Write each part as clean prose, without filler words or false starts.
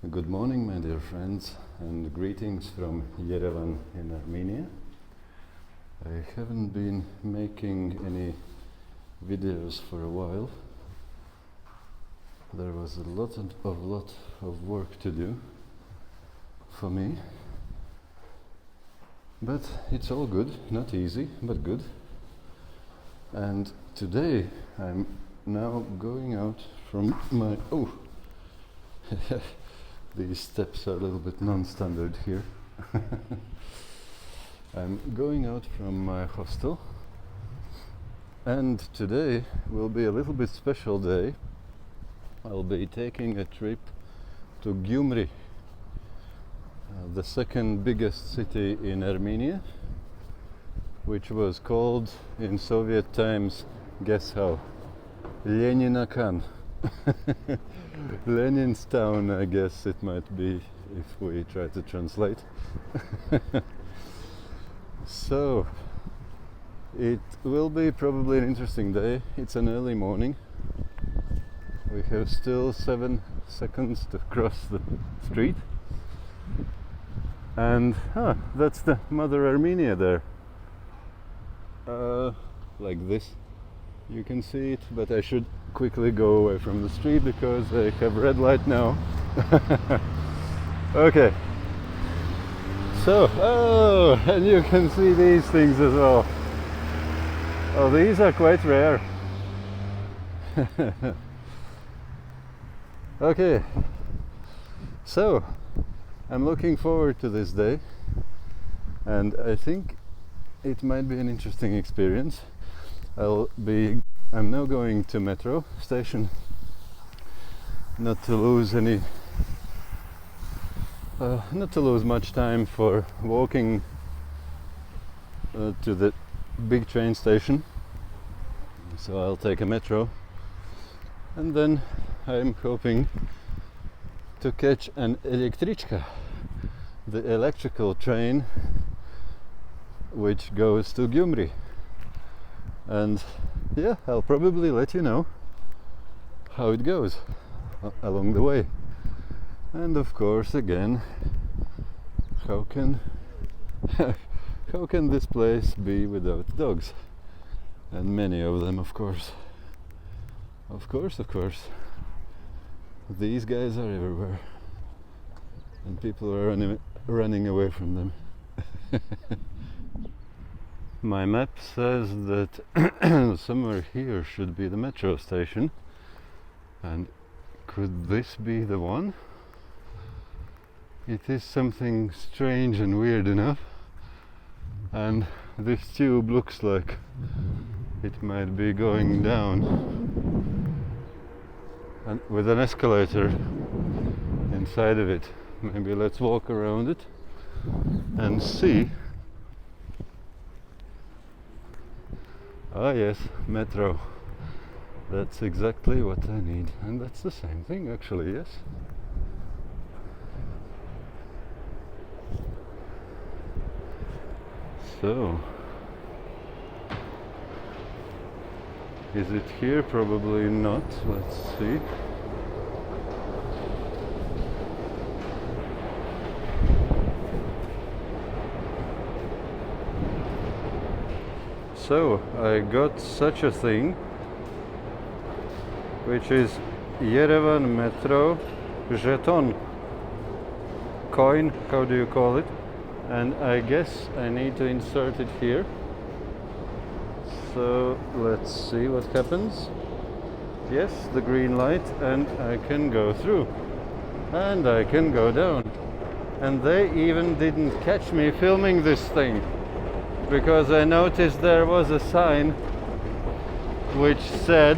Good morning, my dear friends, and greetings from Yerevan in Armenia. I haven't been making any videos for a while. There was a lot of work to do for me, but it's all good, not easy, but good. And today I'm now going out from my these steps are a little bit non-standard here. I'm going out from my hostel, and today will be a little bit special day. I'll be taking a trip to Gyumri, the second biggest city in Armenia, which was called in Soviet times, guess how? Leninakan. Lenin's town, I guess it might be if we try to translate. So it will be probably an interesting day. It's an early morning. We have still 7 seconds to cross the street, and that's the Mother Armenia there, like this. You can see it, but I should quickly go away from the street because I have red light now. Okay. So, and you can see these things as well. Oh, these are quite rare. Okay. So, I'm looking forward to this day, and I think it might be an interesting experience. I'm now going to metro station, not to lose much time for walking to the big train station. So I'll take a metro, and then I'm hoping to catch an elektrichka, the electrical train which goes to Gyumri. And yeah, I'll probably let you know how it goes along the way. And of course, again, how can this place be without dogs? And many of them, of course. Of course. These guys are everywhere, and people are running away from them. My map says that somewhere here should be the metro station, and could this be the one? It is something strange and weird enough, and this tube looks like it might be going down, and with an escalator inside of it. Maybe let's walk around it and see. Ah yes, metro. That's exactly what I need. And that's the same thing actually, yes. So, is it here? Probably not. Let's see. So, I got such a thing, which is Yerevan Metro Jeton coin, how do you call it? And I guess I need to insert it here. So, let's see what happens. Yes, the green light, and I can go through. And I can go down. And they even didn't catch me filming this thing, because I noticed there was a sign which said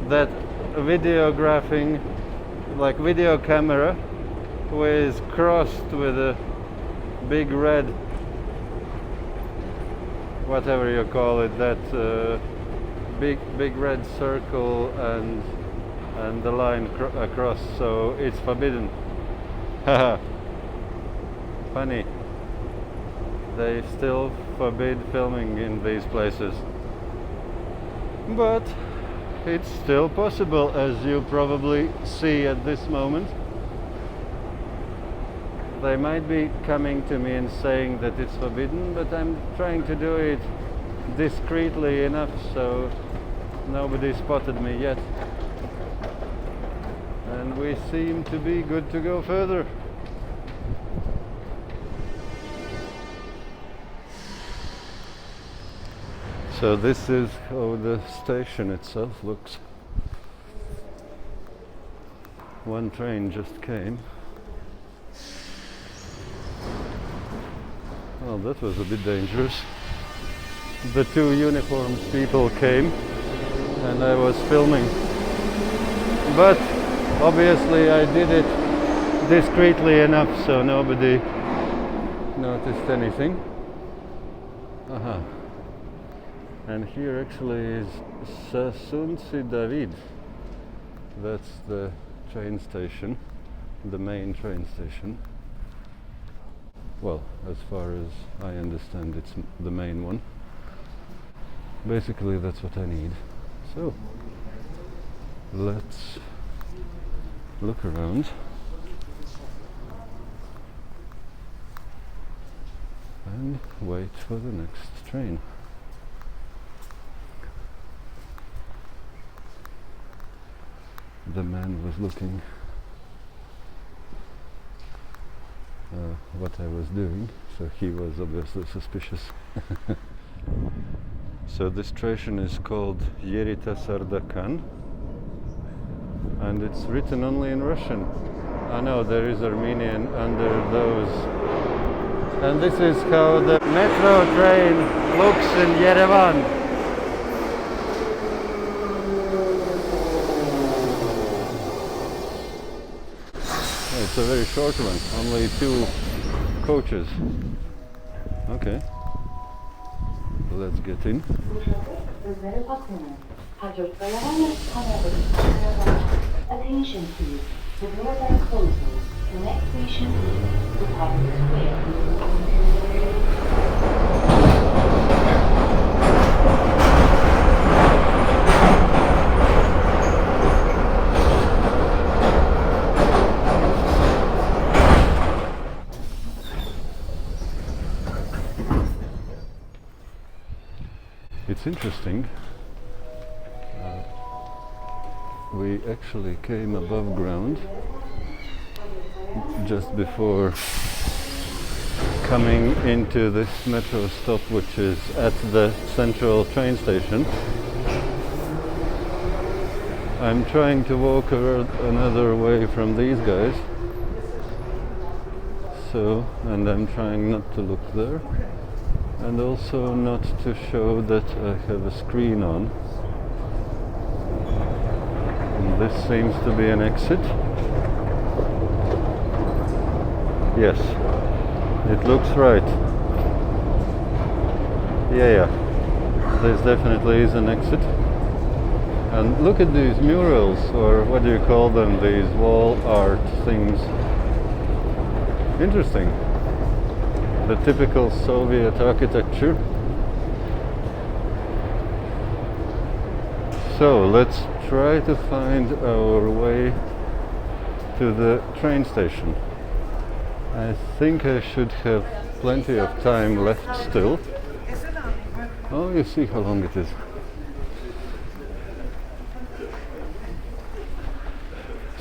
that videographing, like video camera, was crossed with a big red, whatever you call it, that big red circle and the line across, so it's forbidden. Haha. Funny. They still forbid filming in these places. But it's still possible, as you probably see at this moment. They might be coming to me and saying that it's forbidden, but I'm trying to do it discreetly enough so nobody spotted me yet. And we seem to be good to go further. So this is how the station itself looks. One train just came. Well, that was a bit dangerous. The two uniformed people came and I was filming. But obviously I did it discreetly enough so nobody noticed anything. Aha. And here actually is Sasunci David. That's the train station, the main train station. Well, as far as I understand, it's the main one. Basically, that's what I need. So, let's look around. And wait for the next train. The man was looking what I was doing, so he was obviously suspicious. So this station is called Yerevan, and it's written only in Russian. I know there is Armenian under those. And this is how the metro train looks in Yerevan. It's a very short one, only 2 coaches. Okay, let's get in. Attention please, the doors are closing. The next station is Republic Square. It's interesting. We actually came above ground just before coming into this metro stop, which is at the central train station. I'm trying to walk another way from these guys. So, and I'm trying not to look there. And also not to show that I have a screen on. And this seems to be an exit. Yes, it looks right. Yeah, this definitely is an exit. And look at these murals, or what do you call them, these wall art things. Interesting. The typical Soviet architecture. So let's try to find our way to the train station. I think I should have plenty of time left still. Oh, you see how long it is.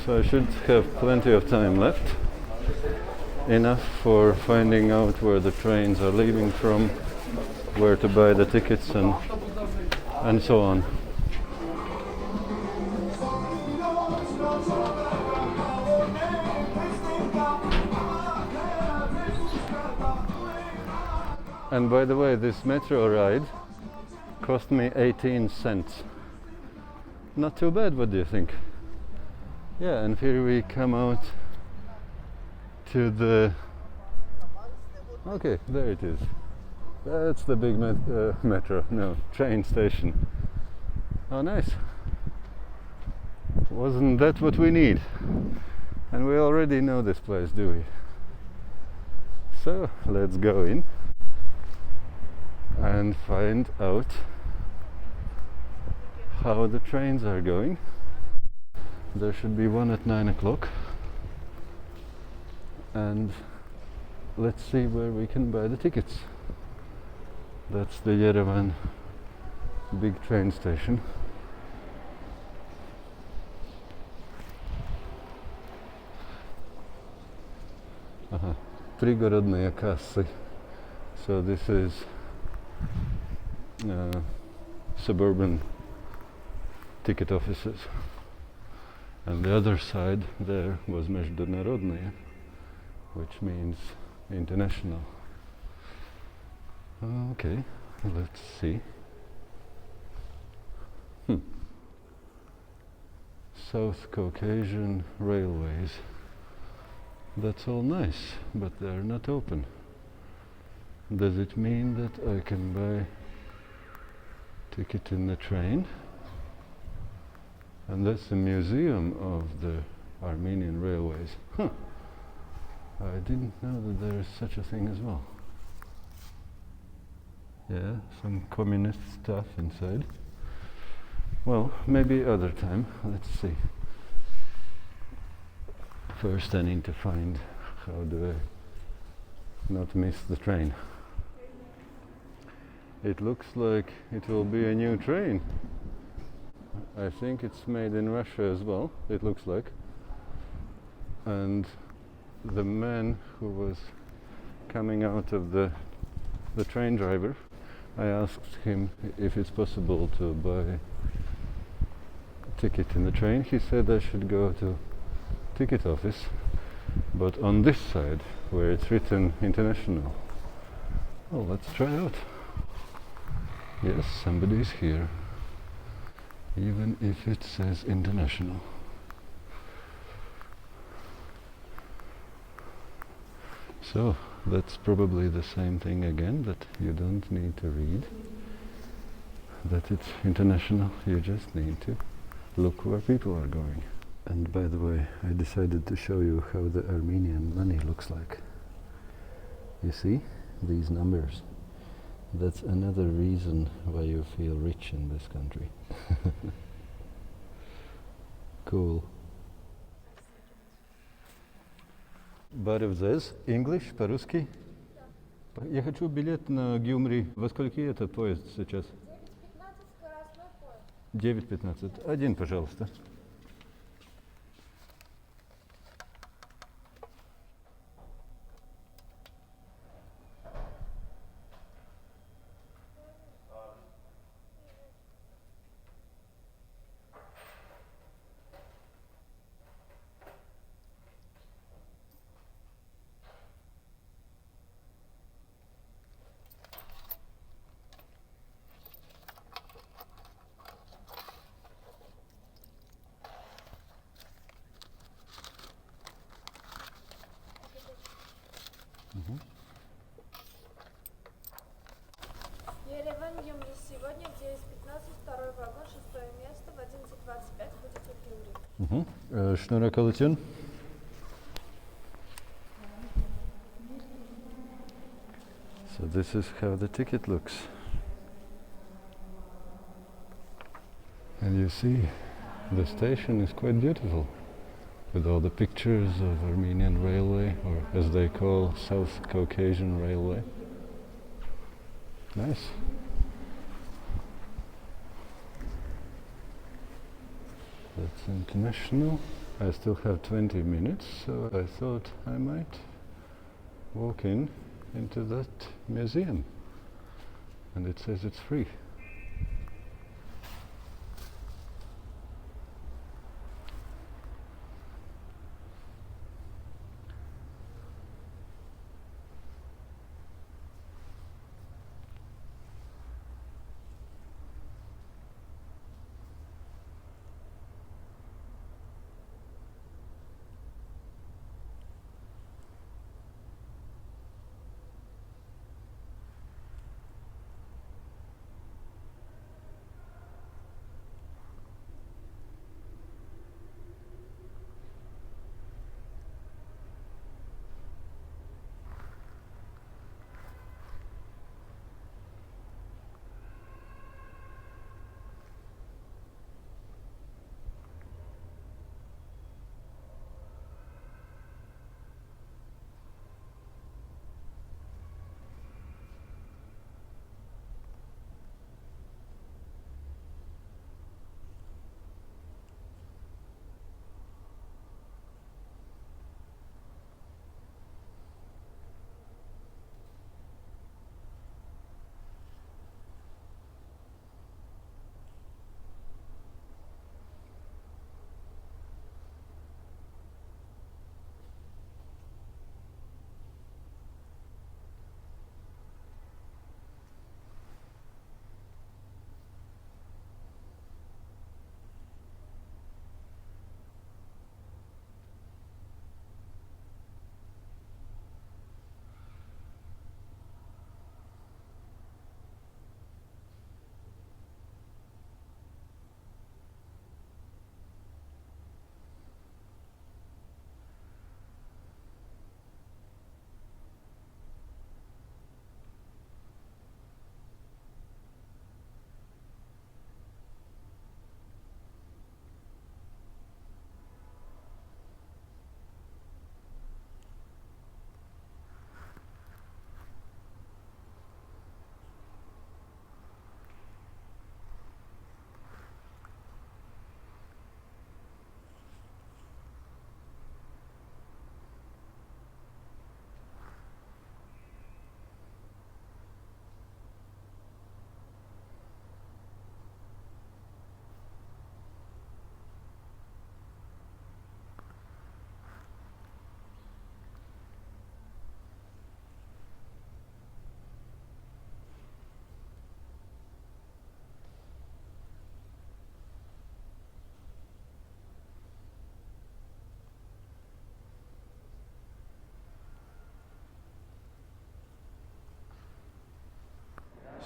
So I should have plenty of time left. Enough for finding out where the trains are leaving from, where to buy the tickets and so on. And by the way, this metro ride cost me 18 cents. Not too bad, what do you think? Yeah, and here we come out to the... Okay, there it is. That's the big train station. Oh, nice. Wasn't that what we need? And we already know this place, do we? So, let's go in and find out how the trains are going. There should be one at 9 o'clock. And let's see where we can buy the tickets. That's the Yerevan big train station. Пригородные кассы. So this is suburban ticket offices. And the other side there was международные, which means international. Okay, let's see. South Caucasian Railways. That's all nice, but they're not open. Does it mean that I can buy ticket in the train? And that's the museum of the Armenian Railways. I didn't know that there is such a thing as well. Yeah, some communist stuff inside. Well, maybe other time. Let's see. First I need to find how do I not miss the train. It looks like it will be a new train. I think it's made in Russia as well, it looks like. And the man who was coming out of the train driver, I asked him if it's possible to buy a ticket in the train. He said I should go to ticket office, but on this side where it's written international. Well, let's try out. Yes, somebody's here, even if it says international. So that's probably the same thing again, that you don't need to read that it's international, you just need to look where people are going. And by the way, I decided to show you how the Armenian money looks like. You see these numbers? That's another reason why you feel rich in this country. Cool. Баревзез, English, по-русски? Я хочу билет на Gyumri. Во скольки это поезд сейчас? 9:15 скоростной поезд. 9:15. Один, пожалуйста. Yerevan Gyumri. Сегодня в 9:15 второй вагон, шестое место, в 11:25 будете в Gyumri. Шнуроколотин. So this is how the ticket looks. And you see, the station is quite beautiful, with all the pictures of Armenian Railway, or as they call South Caucasian Railway. Nice. That's international. I still have 20 minutes, so I thought I might walk into that museum. And it says it's free.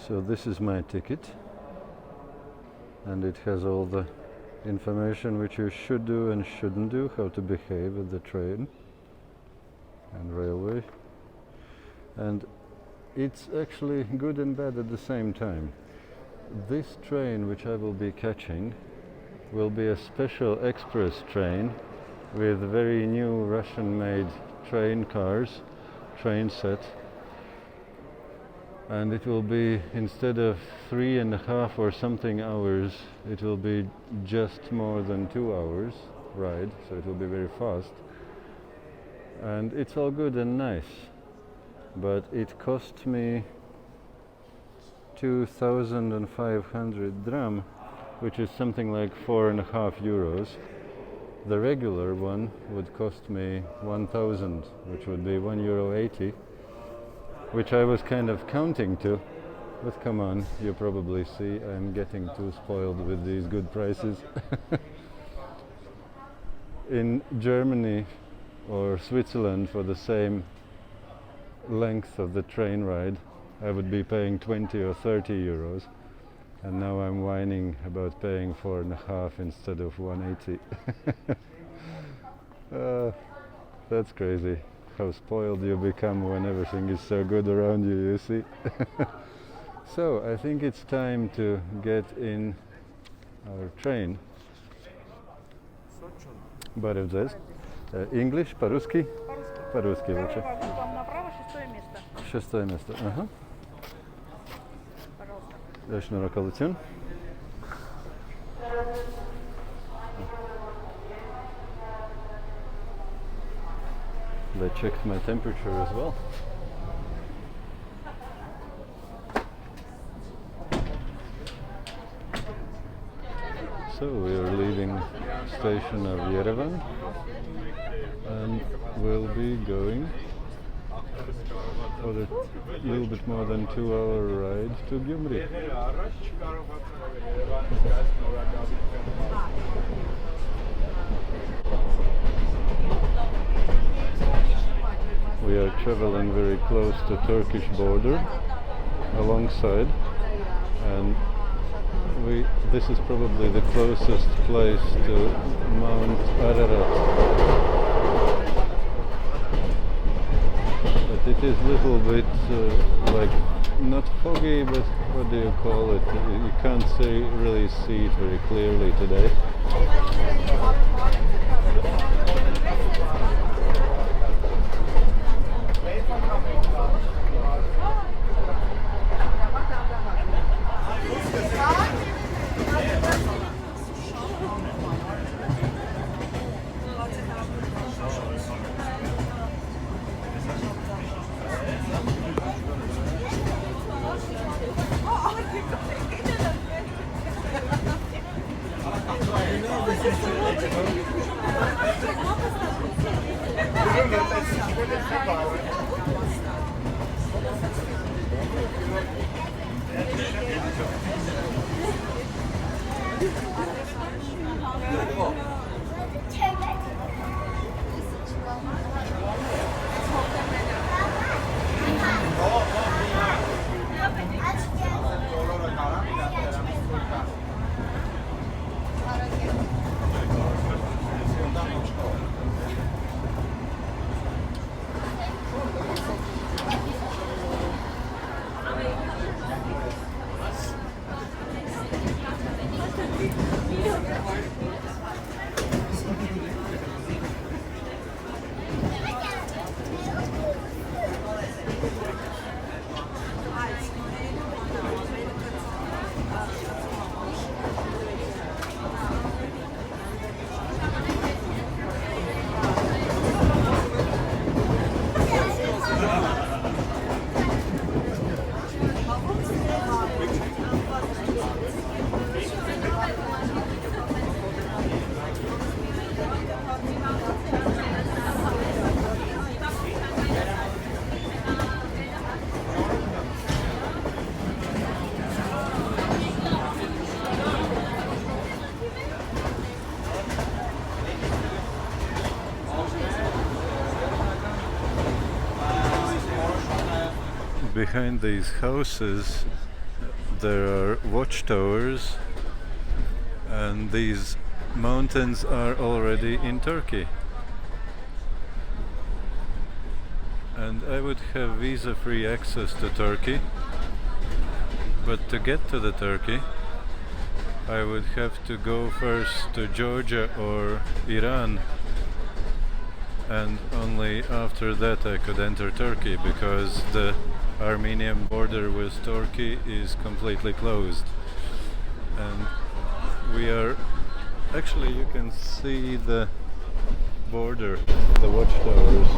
So this is my ticket, and it has all the information which you should do and shouldn't do, how to behave at the train and railway. And it's actually good and bad at the same time. This train which I will be catching will be a special express train with very new Russian-made train cars, train set, and it will be, instead of 3.5 or something hours, it will be just more than 2 hours ride, so it will be very fast, and it's all good and nice, but it cost me 2,500 dram, which is something like 4.5 euros. The regular one would cost me 1,000, which would be €1.80, which I was kind of counting to. But come on, you probably see I'm getting too spoiled with these good prices. In Germany or Switzerland, for the same length of the train ride, I would be paying 20 or 30 euros. And now I'm whining about paying 4.5 instead of 180. That's crazy. How spoiled you become when everything is so good around you, you see. So I think it's time to get in our train. Барев здесь. English, по-русски? По-русски лучше. Вам направо, 6 место. 6 место. Ага. Пожалуйста. Дальше ракалытен. They checked my temperature as well. So we are leaving station of Yerevan and we'll be going for a little bit more than 2-hour ride to Gyumri. We are traveling very close to Turkish border alongside, and this is probably the closest place to Mount Ararat. But it is a little bit like not foggy, but what do you call it? You can't really see it very clearly today. Behind these houses there are watchtowers, and these mountains are already in Turkey. And I would have visa-free access to Turkey, but to get to the Turkey I would have to go first to Georgia or Iran, and only after that I could enter Turkey, because the Armenian border with Turkey is completely closed. And we are actually, you can see the border, the watchtowers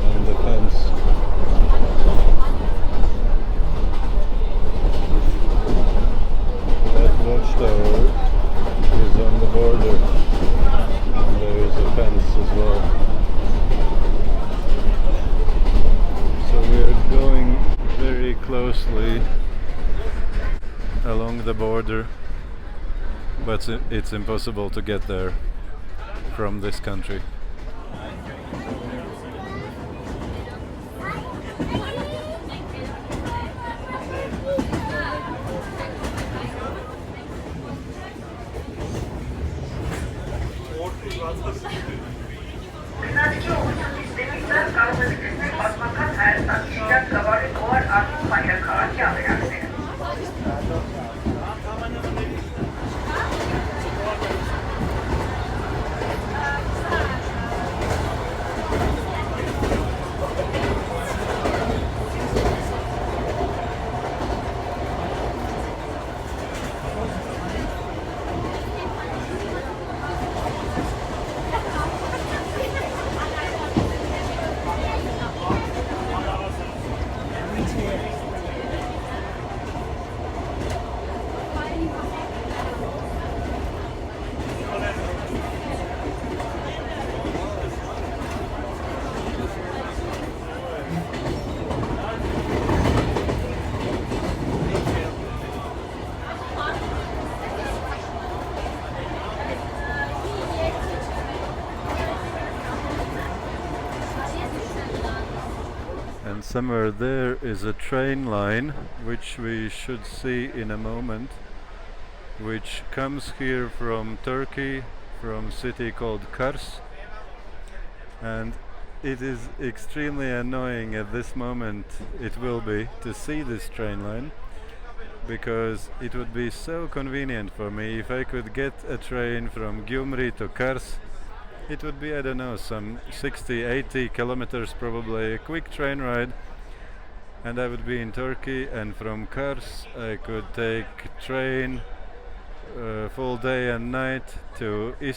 and the fence. That watchtower is on the border, and there is a fence as well. So we are going very closely along the border, but it's impossible to get there from this country. And somewhere there is a train line, which we should see in a moment, which comes here from Turkey, from a city called Kars. And it is extremely annoying at this moment, it will be, to see this train line, because it would be so convenient for me if I could get a train from Gyumri to Kars. It would be, I don't know, some 60-80 kilometers probably, a quick train ride, and I would be in Turkey. And from Kars I could take train full day and night to to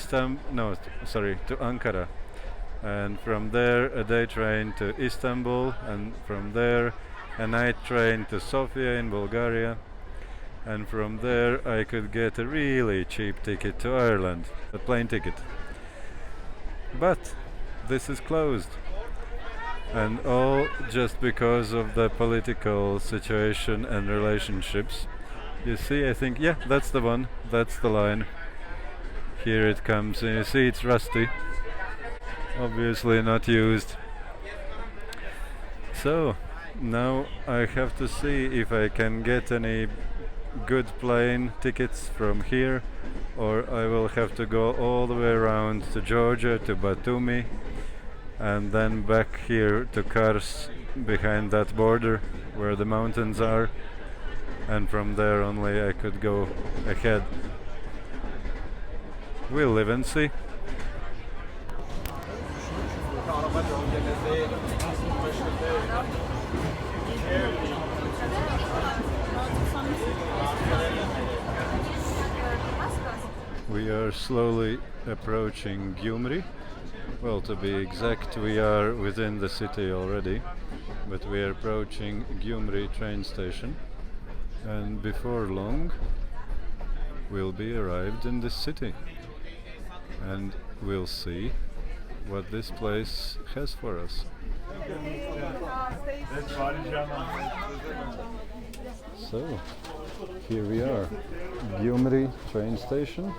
Ankara, and from there a day train to Istanbul, and from there a night train to Sofia in Bulgaria, and from there I could get a really cheap ticket to Ireland, a plane ticket. But this is closed, and all just because of the political situation and relationships. You see, I think, yeah, that's the one, that's the line. Here it comes, and you see it's rusty, obviously not used. So now I have to see if I can get any good plane tickets from here, or I will have to go all the way around to Georgia, to Batumi, and then back here to Kars, behind that border where the mountains are, and from there only I could go ahead. We'll live and see. We are slowly approaching Gyumri. Well, to be exact, we are within the city already, but we are approaching Gyumri train station, and before long we'll be arrived in this city, and we'll see what this place has for us. So, here we are, Gyumri train station.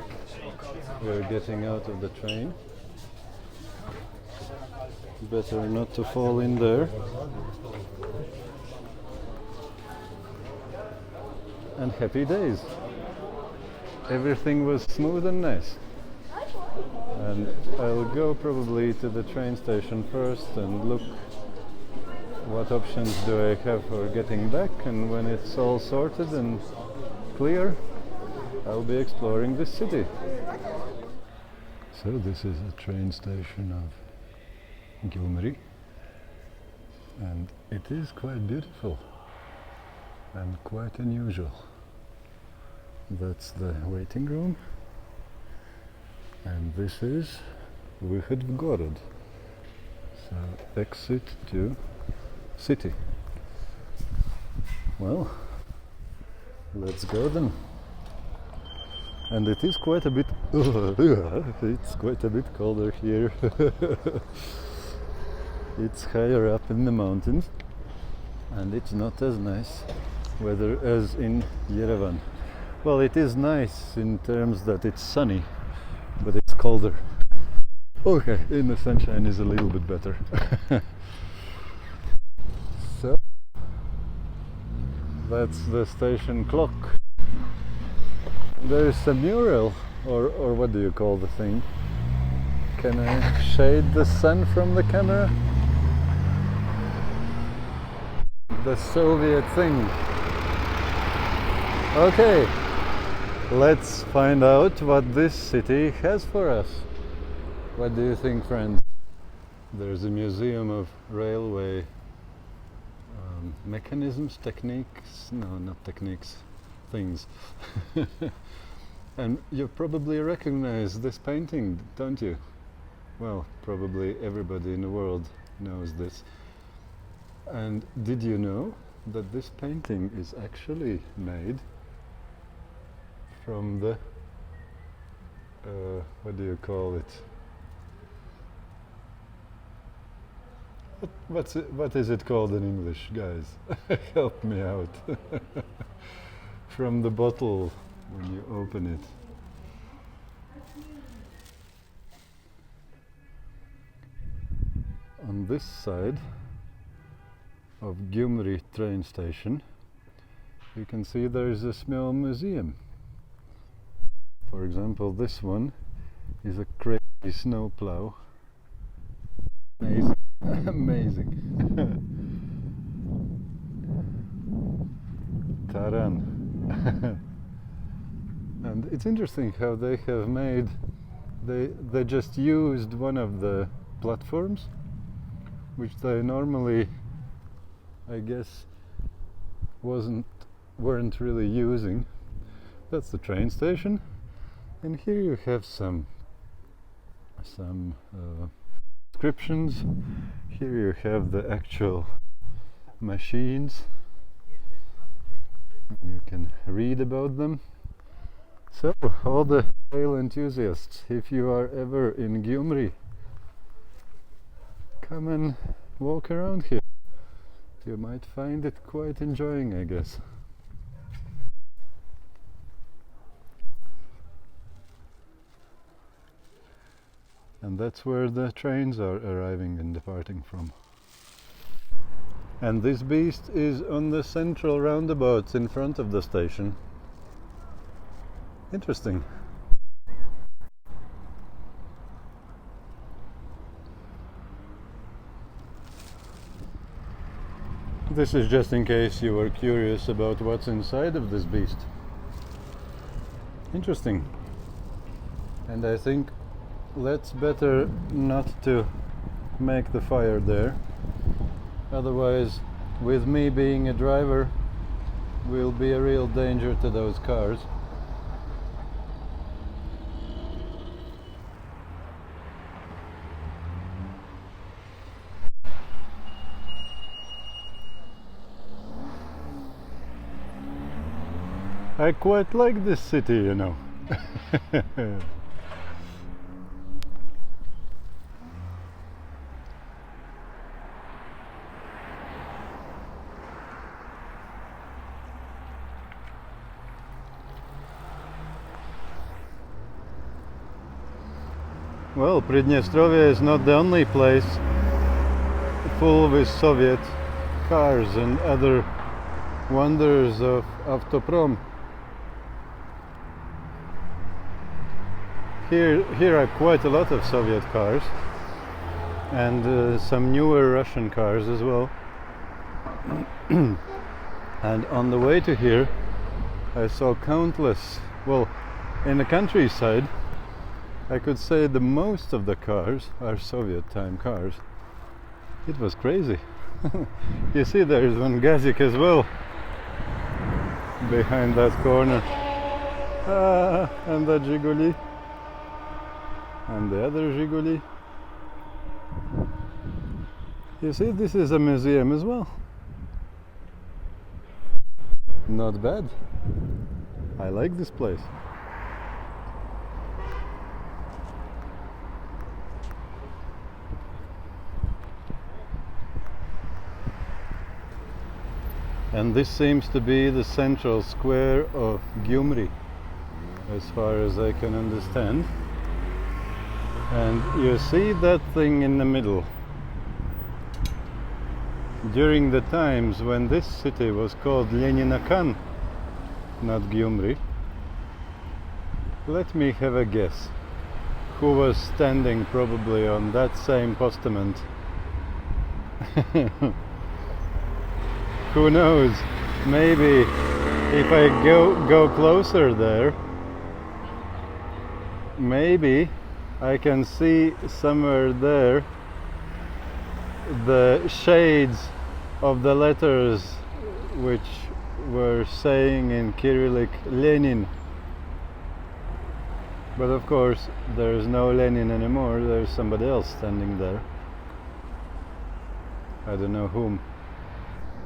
We're getting out of the train. Better not to fall in there. and happy days. Everything was smooth and nice. And I'll go probably to the train station first and look what options do I have for getting back, and when it's all sorted and clear, I'll be exploring this city. So this is a train station of Gyumri, and it is quite beautiful and quite unusual. That's the waiting room, and this is Выход в город, so exit to city. Well, let's go then. And it is quite a bit it's quite a bit colder here. It's higher up in the mountains, and it's not as nice weather as in Yerevan. Well, it is nice in terms that it's sunny, but it's colder. Okay, in the sunshine is a little bit better. So that's the station clock. There is a mural, or what do you call the thing? Can I shade the sun from the camera? The Soviet thing. Okay, let's find out what this city has for us. What do you think, friends? There's a museum of railway mechanisms, techniques, no, not techniques, things. And you probably recognize this painting, don't you? Well, probably everybody in the world knows this. And did you know that this painting is actually made from the what do you call it? What is it called in English, guys? Help me out. From the bottle when you open it. On this side of Gyumri train station, you can see there is a small museum. For example, this one is a crazy snowplow. Amazing. Amazing. Taran. And it's interesting how they have made, they just used one of the platforms, which they normally, I guess, weren't really using. That's the train station, and here you have some descriptions. Here you have the actual machines. You can read about them. So, all the rail enthusiasts, if you are ever in Gyumri, come and walk around here. You might find it quite enjoying, I guess. And that's where the trains are arriving and departing from. And this beast is on the central roundabout in front of the station. Interesting. This is just in case you were curious about what's inside of this beast. Interesting. And I think let's better not to make the fire there. Otherwise, with me being a driver, will be a real danger to those cars. I quite like this city, you know. Well, Pridnestrovia is not the only place full with Soviet cars and other wonders of Автопром. Here are quite a lot of Soviet cars and some newer Russian cars as well. And on the way to here I saw countless, well, in the countryside I could say the most of the cars are Soviet time cars. It was crazy. You see there's one Gazik as well behind that corner. And the Zhiguli and the other Zhiguli. You see, this is a museum as well. Not bad. I like this place. And this seems to be the central square of Gyumri, as far as I can understand. And you see that thing in the middle. During the times when this city was called Leninakan, not Gyumri, let me have a guess. Who was standing probably on that same postament? Who knows? Maybe if I go closer there, maybe I can see somewhere there the shades of the letters which were saying in Cyrillic Lenin. But of course there is no Lenin anymore, there's somebody else standing there. I don't know whom.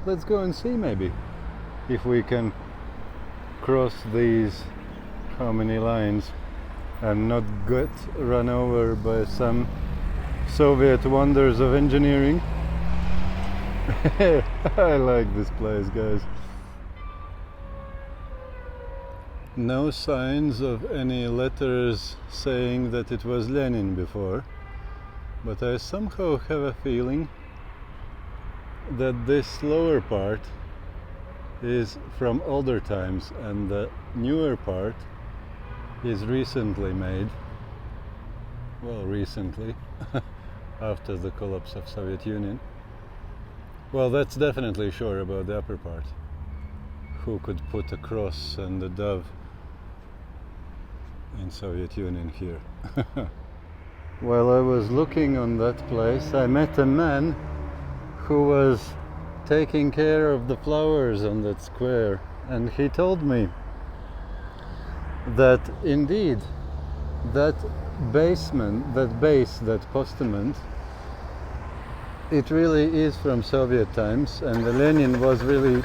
Let's go and see maybe if we can cross these how many lines and not get run over by some Soviet wonders of engineering. I like this place, guys. No signs of any letters saying that it was Lenin before, but I somehow have a feeling that this lower part is from older times and the newer part is recently made. Well, recently, after the collapse of Soviet Union. Well, that's definitely sure about the upper part. Who could put a cross and a dove in Soviet Union here? While I was looking on that place, I met a man who was taking care of the flowers on that square, and he told me that indeed that basement, that base, that postament, it really is from Soviet times, and the Lenin was really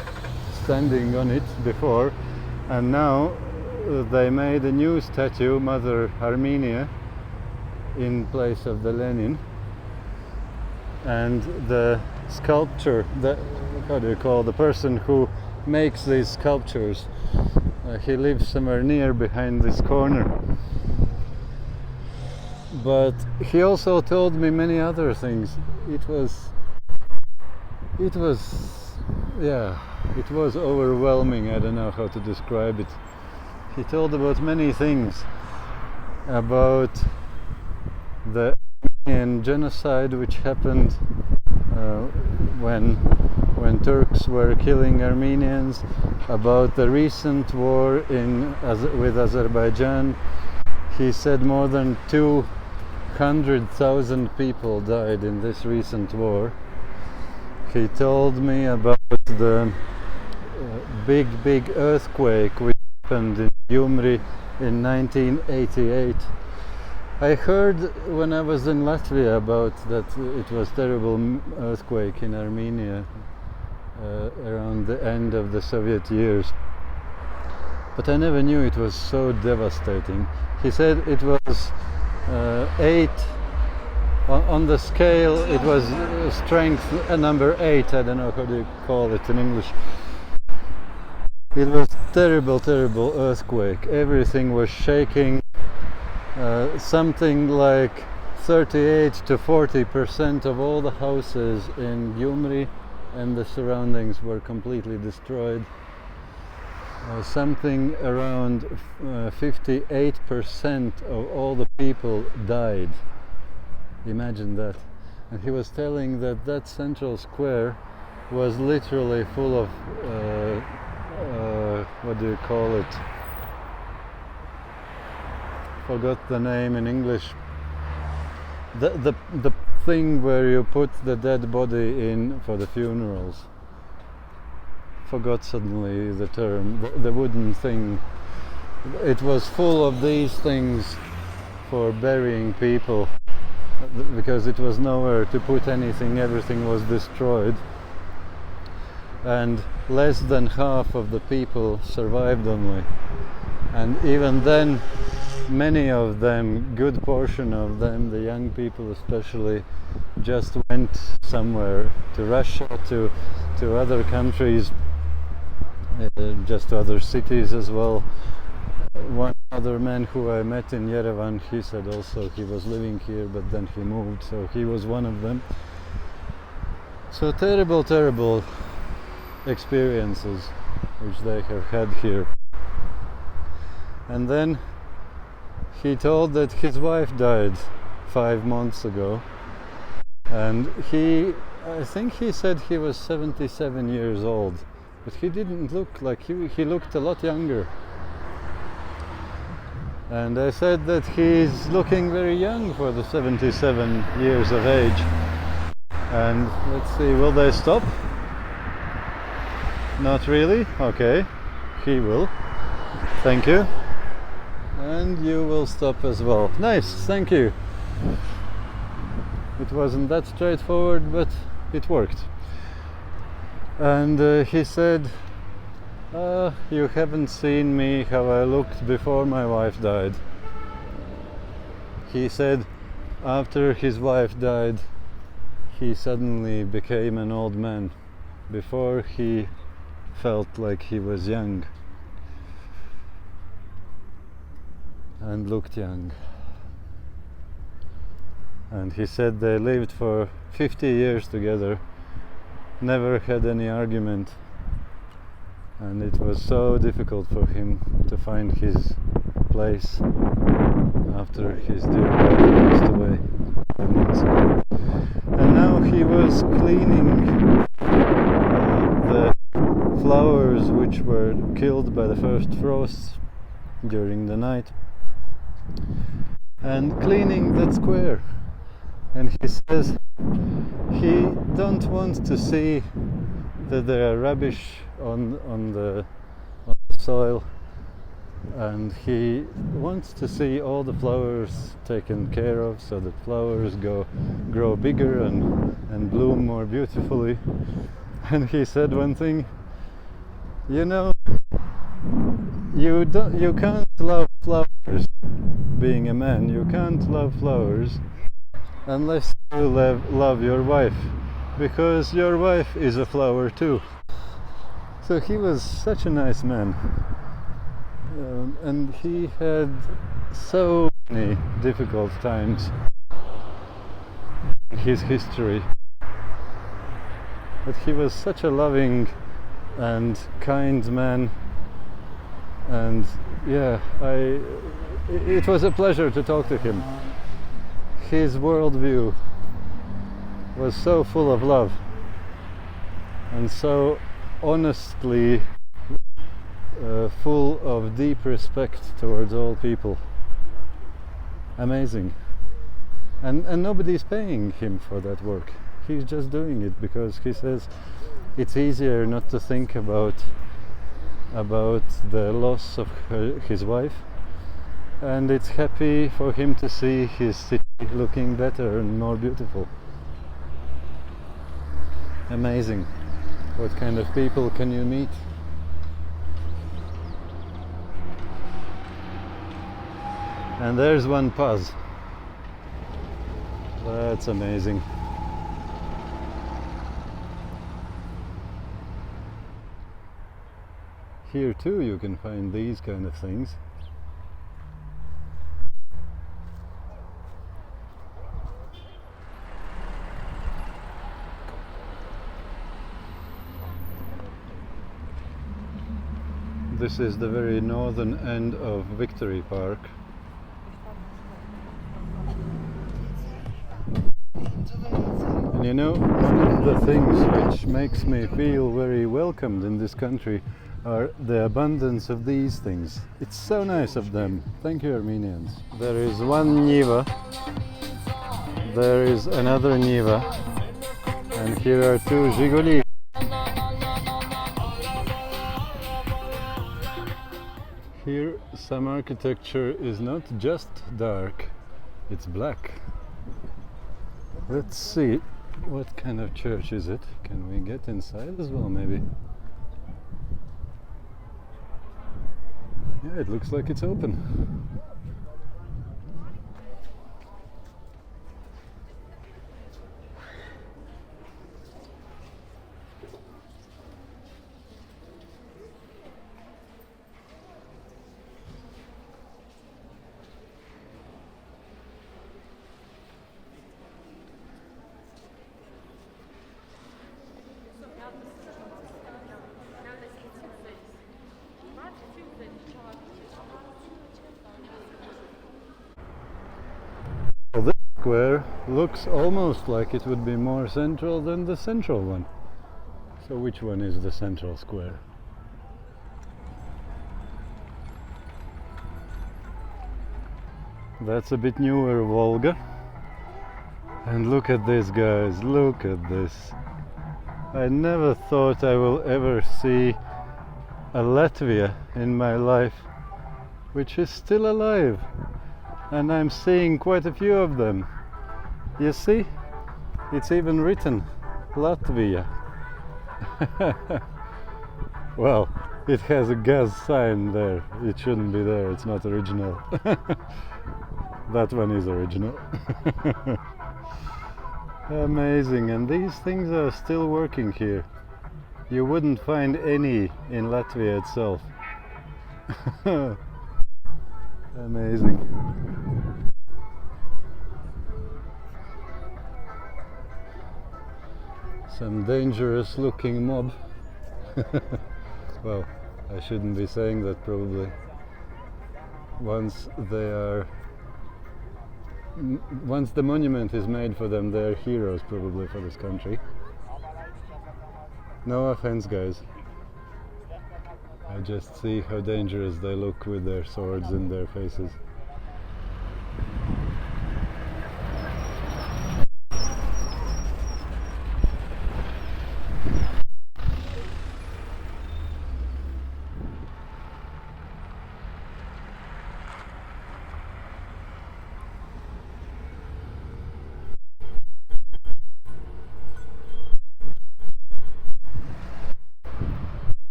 standing on it before, and now they made a new statue, Mother Armenia, in place of the Lenin. And the sculpture, how do you call the person who makes these sculptures, he lives somewhere near behind this corner. But he also told me many other things. It was overwhelming. I don't know how to describe it. He told about many things, about the Armenian genocide which happened when Turks were killing Armenians, about the recent war with Azerbaijan. He said more than 200,000 people died in this recent war. He told me about the big earthquake which happened in Gyumri in 1988. I heard when I was in Latvia about that it was terrible earthquake in Armenia around the end of the Soviet years. But I never knew it was so devastating. He said it was 8 on the scale. It was strength number 8. I don't know how do you call it in English. It was terrible earthquake. Everything was shaking. Something like 38 to 40% of all the houses in Gyumri and the surroundings were completely destroyed. something around 58% of all the people died. Imagine that. And he was telling that that central square was literally full of what do you call it? Forgot the name in English. The thing where you put the dead body in for the funerals. Forgot suddenly the term. The wooden thing. It was full of these things for burying people, because it was nowhere to put anything. Everything was destroyed, and less than half of the people survived only. And even then, many of them, good portion of them, the young people especially, just went somewhere, to Russia, to other countries, just to other cities as well. One other man who I met in Yerevan, he said also he was living here, but then he moved, so he was one of them. So terrible, terrible experiences which they have had here. And then he told that his wife died 5 months ago, and I think he said he was 77 years old, but he didn't look like he looked a lot younger. And I said that he's looking very young for the 77 years of age. And let's see, will they stop? Not really? Okay, he will. Thank you. And you will stop as well. Nice, thank you. It wasn't that straightforward, but it worked. And he said, you haven't seen me how I looked before my wife died. He said after his wife died, he suddenly became an old man. Before, he felt like he was young and looked young. And he said they lived for 50 years together, never had any argument, and it was so difficult for him to find his place after his dear wife passed away a few months ago. And now he was cleaning the flowers which were killed by the first frosts during the night, and cleaning that square. And he says he don't want to see that there are rubbish on the soil, and he wants to see all the flowers taken care of, so that flowers grow bigger and bloom more beautifully. And he said one thing, you know, you can't love flowers. Being a man, you can't love flowers unless you love your wife, because your wife is a flower too. So he was such a nice man, and he had so many difficult times in his history, but he was such a loving and kind man. And yeah, it was a pleasure to talk to him. His worldview was so full of love and so honestly full of deep respect towards all people. Amazing. And nobody's paying him for that work. He's just doing it because he says it's easier not to think about the loss of his wife, and it's happy for him to see his city looking better and more beautiful. Amazing. What kind of people can you meet? And there's one puz. That's amazing. Here too you can find these kind of things. This is the very northern end of Victory Park. And you know, one of the things which makes me feel very welcomed in this country are the abundance of these things. It's so nice of them. Thank you, Armenians. There is one Niva, there is another Niva, and here are two Zhiguli. Here some architecture is not just dark, it's black. Let's see, what kind of church is it? Can we get inside as well, maybe? Yeah, it looks like it's open. Well, this square looks almost like it would be more central than the central one. So which one is the central square? That's a bit newer Volga. And look at this, guys, look at this. I never thought I will ever see a Latvia in my life which is still alive. And I'm seeing quite a few of them. You see? It's even written Latvia. Well, it has a gas sign there. It shouldn't be there, it's not original. That one is original. Amazing, and these things are still working here. You wouldn't find any in Latvia itself. Amazing. Some dangerous looking mob. Well, I shouldn't be saying that probably. Once the monument is made for them, they're heroes probably for this country. No offense, guys. I just see how dangerous they look with their swords in their faces.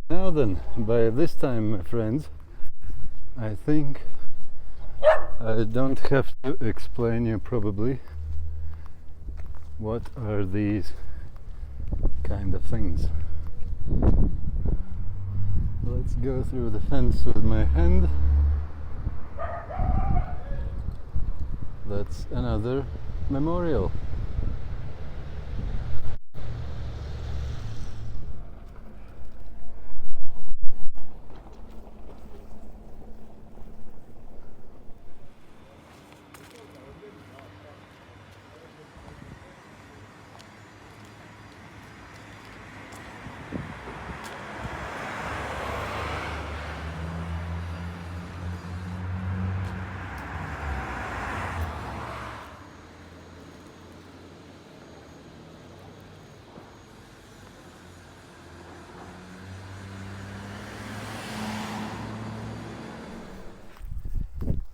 Now then, by this time, my friends, I think I don't have to explain you probably what are these kind of things. Let's go through the fence with my hand. That's another memorial.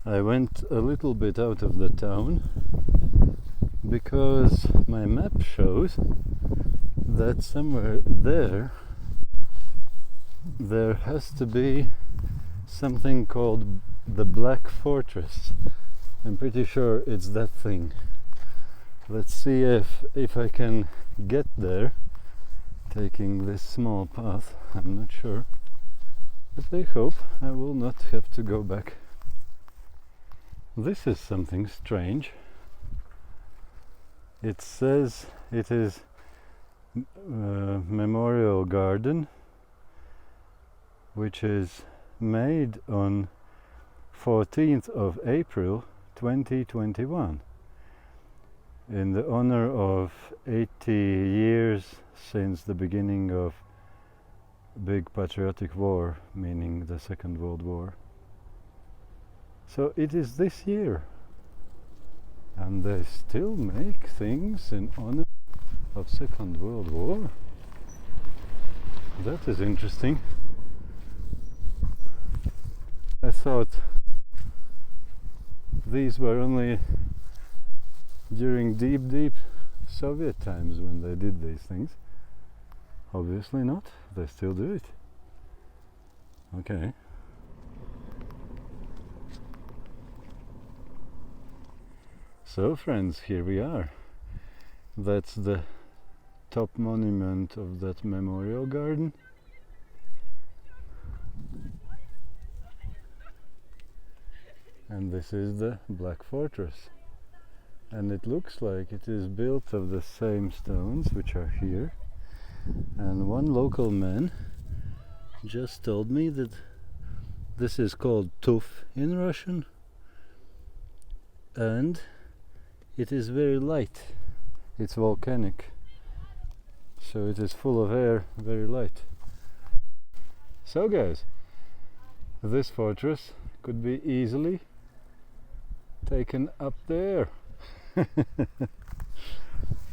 I went a little bit out of the town because my map shows that somewhere there has to be something called the Black Fortress. I'm pretty sure it's that thing. Let's see if I can get there taking this small path. I'm not sure, but I hope I will not have to go back. This is something strange. It says it is Memorial Garden, which is made on 14th of April 2021 in the honor of 80 years since the beginning of big patriotic war, meaning the Second World War. So it is this year, and they still make things in honor of Second World War. That is interesting. I thought these were only during deep Soviet times when they did these things. Obviously not, they still do it. Okay. So friends, here we are. That's the top monument of that memorial garden. And this is the Black Fortress. And it looks like it is built of the same stones which are here. And one local man just told me that this is called tuf in Russian, and it is very light. It's volcanic, so it is full of air, very light. So guys, this fortress could be easily taken up there.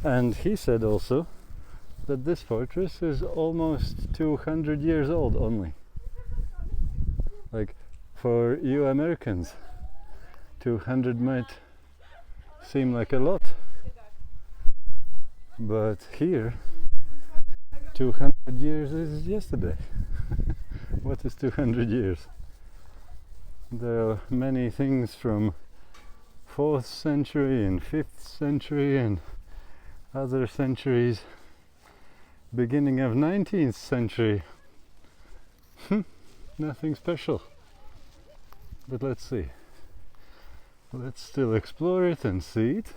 And he said also that this fortress is almost 200 years old only. Like, for you Americans, 200 might seem like a lot, but here 200 years is yesterday. What is 200 years? There are many things from 4th century and 5th century and other centuries, beginning of 19th century. Nothing special, but let's see. Let's still explore it and see it,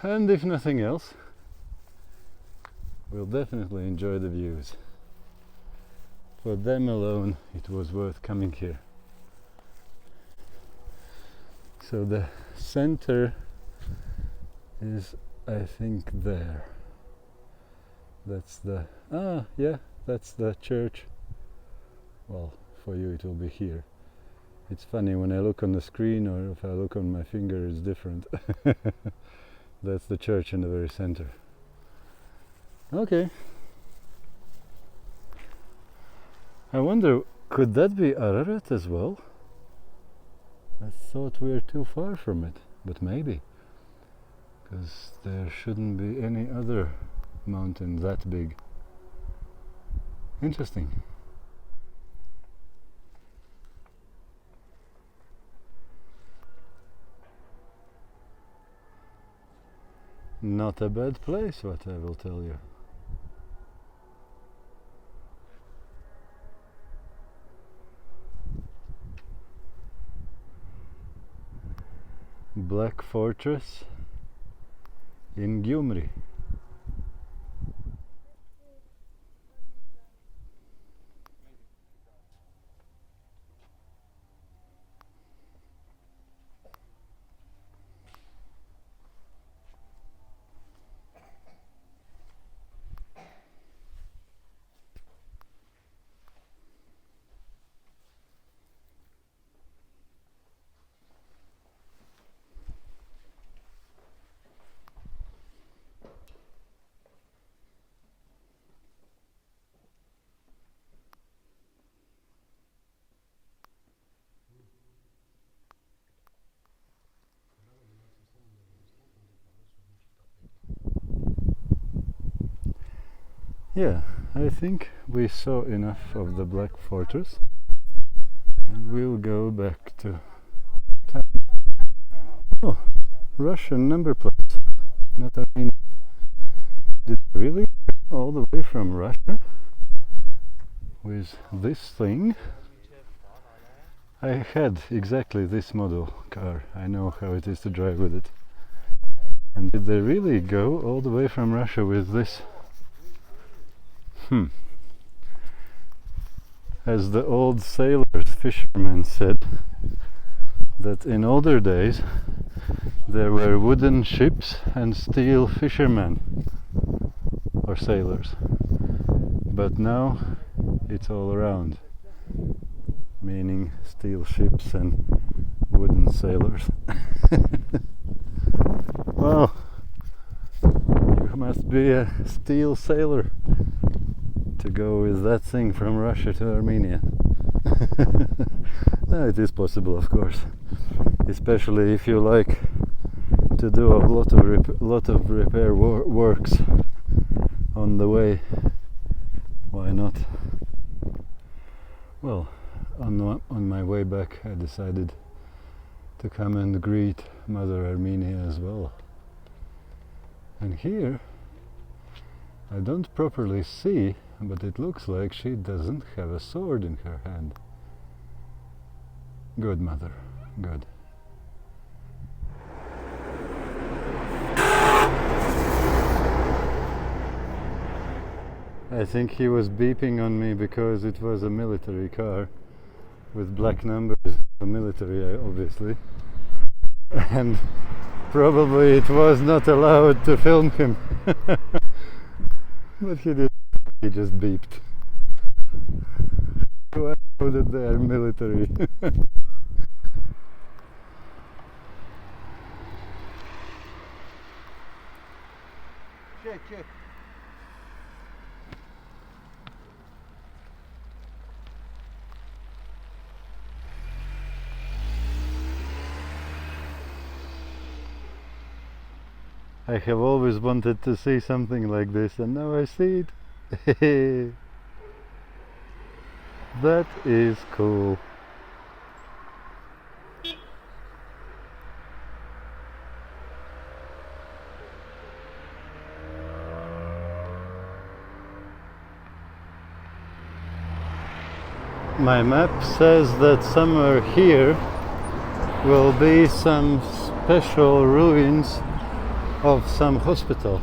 and if nothing else, we'll definitely enjoy the views. For them alone, it was worth coming here. So the center is, I think, there. That's the, yeah, that's the church. Well, for you it will be here. It's funny, when I look on the screen or if I look on my finger, it's different. That's the church in the very center. Okay. I wonder, could that be Ararat as well? I thought we were too far from it, but maybe. Because there shouldn't be any other mountain that big. Interesting. Not a bad place, what I will tell you. Black Fortress in Gyumri. Yeah, I think we saw enough of the Black Fortress and we'll go back to town. Oh, Russian number plate, not Armenian. Did they really go all the way from Russia with this thing? I had exactly this model car. I know how it is to drive with it. And did they really go all the way from Russia with this? As the old sailors, fishermen said, that in older days there were wooden ships and steel fishermen or sailors, but now it's all around, meaning steel ships and wooden sailors. Well, you must be a steel sailor to go with that thing from Russia to Armenia. No, it is possible, of course, especially if you like to do a lot of repair works on the way. Why not? Well, on my way back I decided to come and greet Mother Armenia as well. And here I don't properly see, but it looks like she doesn't have a sword in her hand. Good, Mother, good. I think he was beeping on me because it was a military car with black numbers, a military obviously, and probably it was not allowed to film him. But he did. He just beeped. So I know that they are military. Check. I have always wanted to see something like this, and now I see it. That is cool. My map says that somewhere here will be some special ruins of some hospital.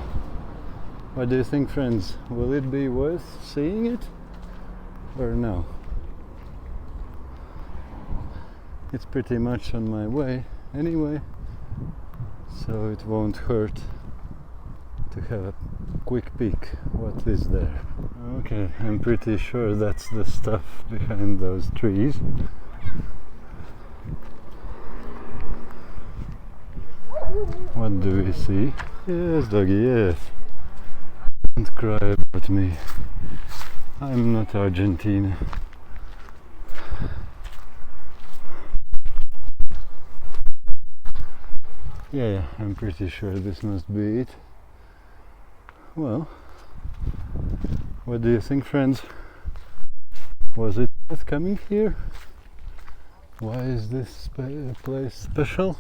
What do you think, friends? Will it be worth seeing it or no? It's pretty much on my way anyway, so it won't hurt. to have a quick peek. What is there? Okay, I'm pretty sure that's the stuff behind those trees. What do we see? Yes, doggy, yes. Don't cry about me. I'm not Argentina. Yeah, I'm pretty sure this must be it. Well, what do you think, friends? Was it worth coming here? Why is this place special?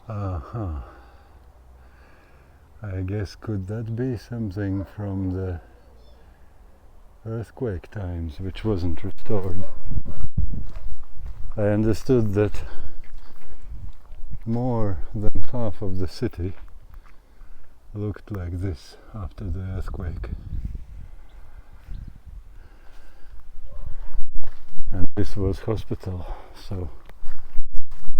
Uh-huh. I guess could that be something from the earthquake times, which wasn't restored? I understood that more than half of the city looked like this after the earthquake. And this was hospital, so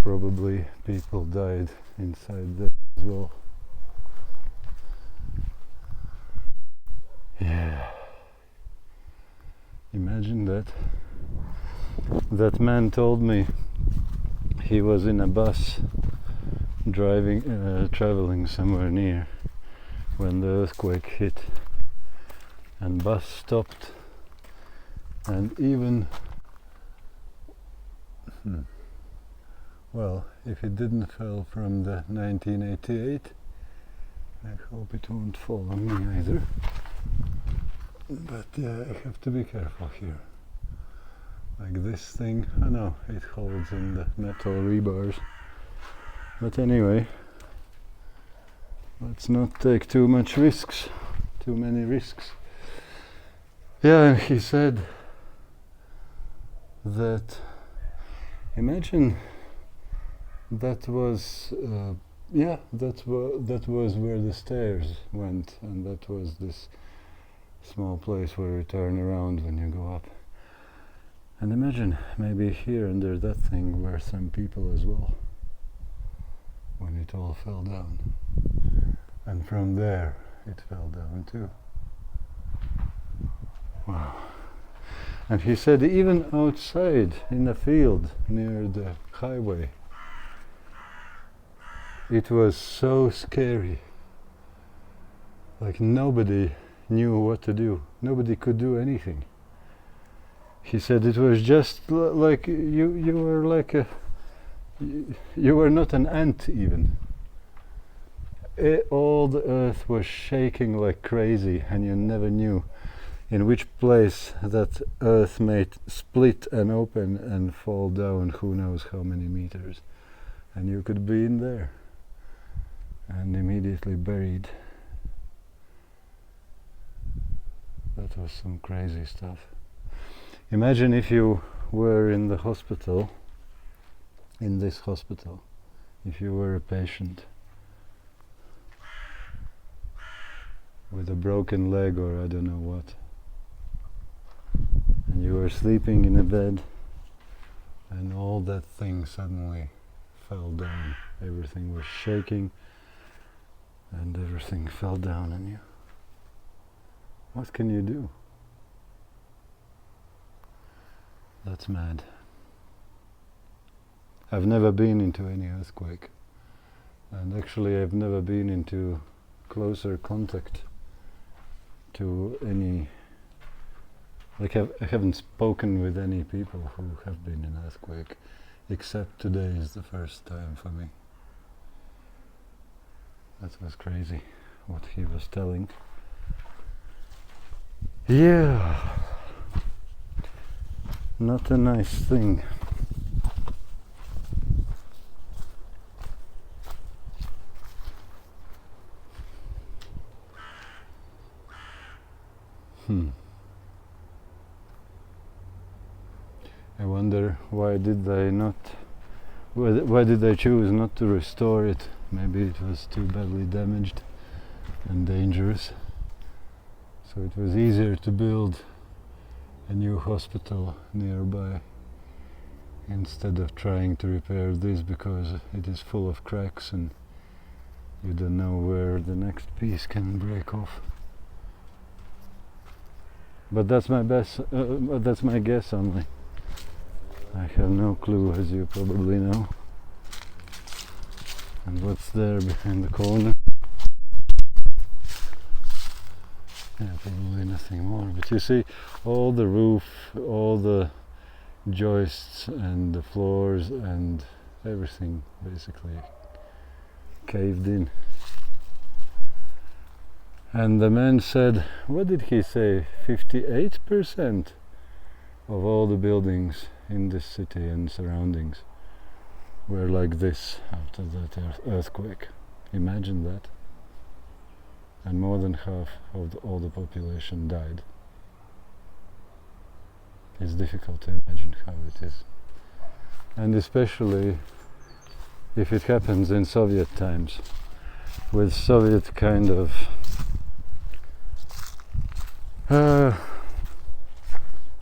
probably people died inside there as well. Yeah. Imagine that. That man told me he was in a bus traveling somewhere near when the earthquake hit, and bus stopped, and even well, if it didn't fall from the 1988, I hope it won't fall on me either. But yeah, I have to be careful here. Like this thing, oh no, it holds in the metal rebars. But anyway, let's not take too many risks. Yeah, and he said that, imagine that was, that was where the stairs went, and that was this small place where you turn around when you go up. And imagine, maybe here under that thing were some people as well, when it all fell down. And from there, it fell down too. Wow. And he said even outside, in a field near the highway, it was so scary. Like nobody knew what to do. Nobody could do anything. He said it was just like you were like you were not an ant even. All the earth was shaking like crazy, and you never knew in which place that earth might split and open and fall down who knows how many meters, and you could be in there and immediately buried. That was some crazy stuff. Imagine if you were in the hospital, in this hospital, if you were a patient with a broken leg or I don't know what, and you were sleeping in a bed, and all that thing suddenly fell down. Everything was shaking, and everything fell down on you. What can you do? That's mad. I've never been into any earthquake, and actually I've never been into closer contact to any, like I haven't spoken with any people who have been in earthquake, except today is the first time for me. That was crazy what he was telling. Yeah, not a nice thing. I wonder why did they choose not to restore it? Maybe it was too badly damaged and dangerous. So it was easier to build a new hospital nearby instead of trying to repair this, because it is full of cracks and You don't know where the next piece can break off. But that's my that's my guess only. I have no clue, as you probably know. And what's there behind the corner? Yeah, probably nothing more. But you see, all the roof, all the joists and the floors and everything basically caved in. And the man said, what did he say? 58% of all the buildings in this city and surroundings were like this after that earthquake. Imagine that. And more than half of all the population died. It's difficult to imagine how it is. And especially if it happens in Soviet times, with Soviet kind of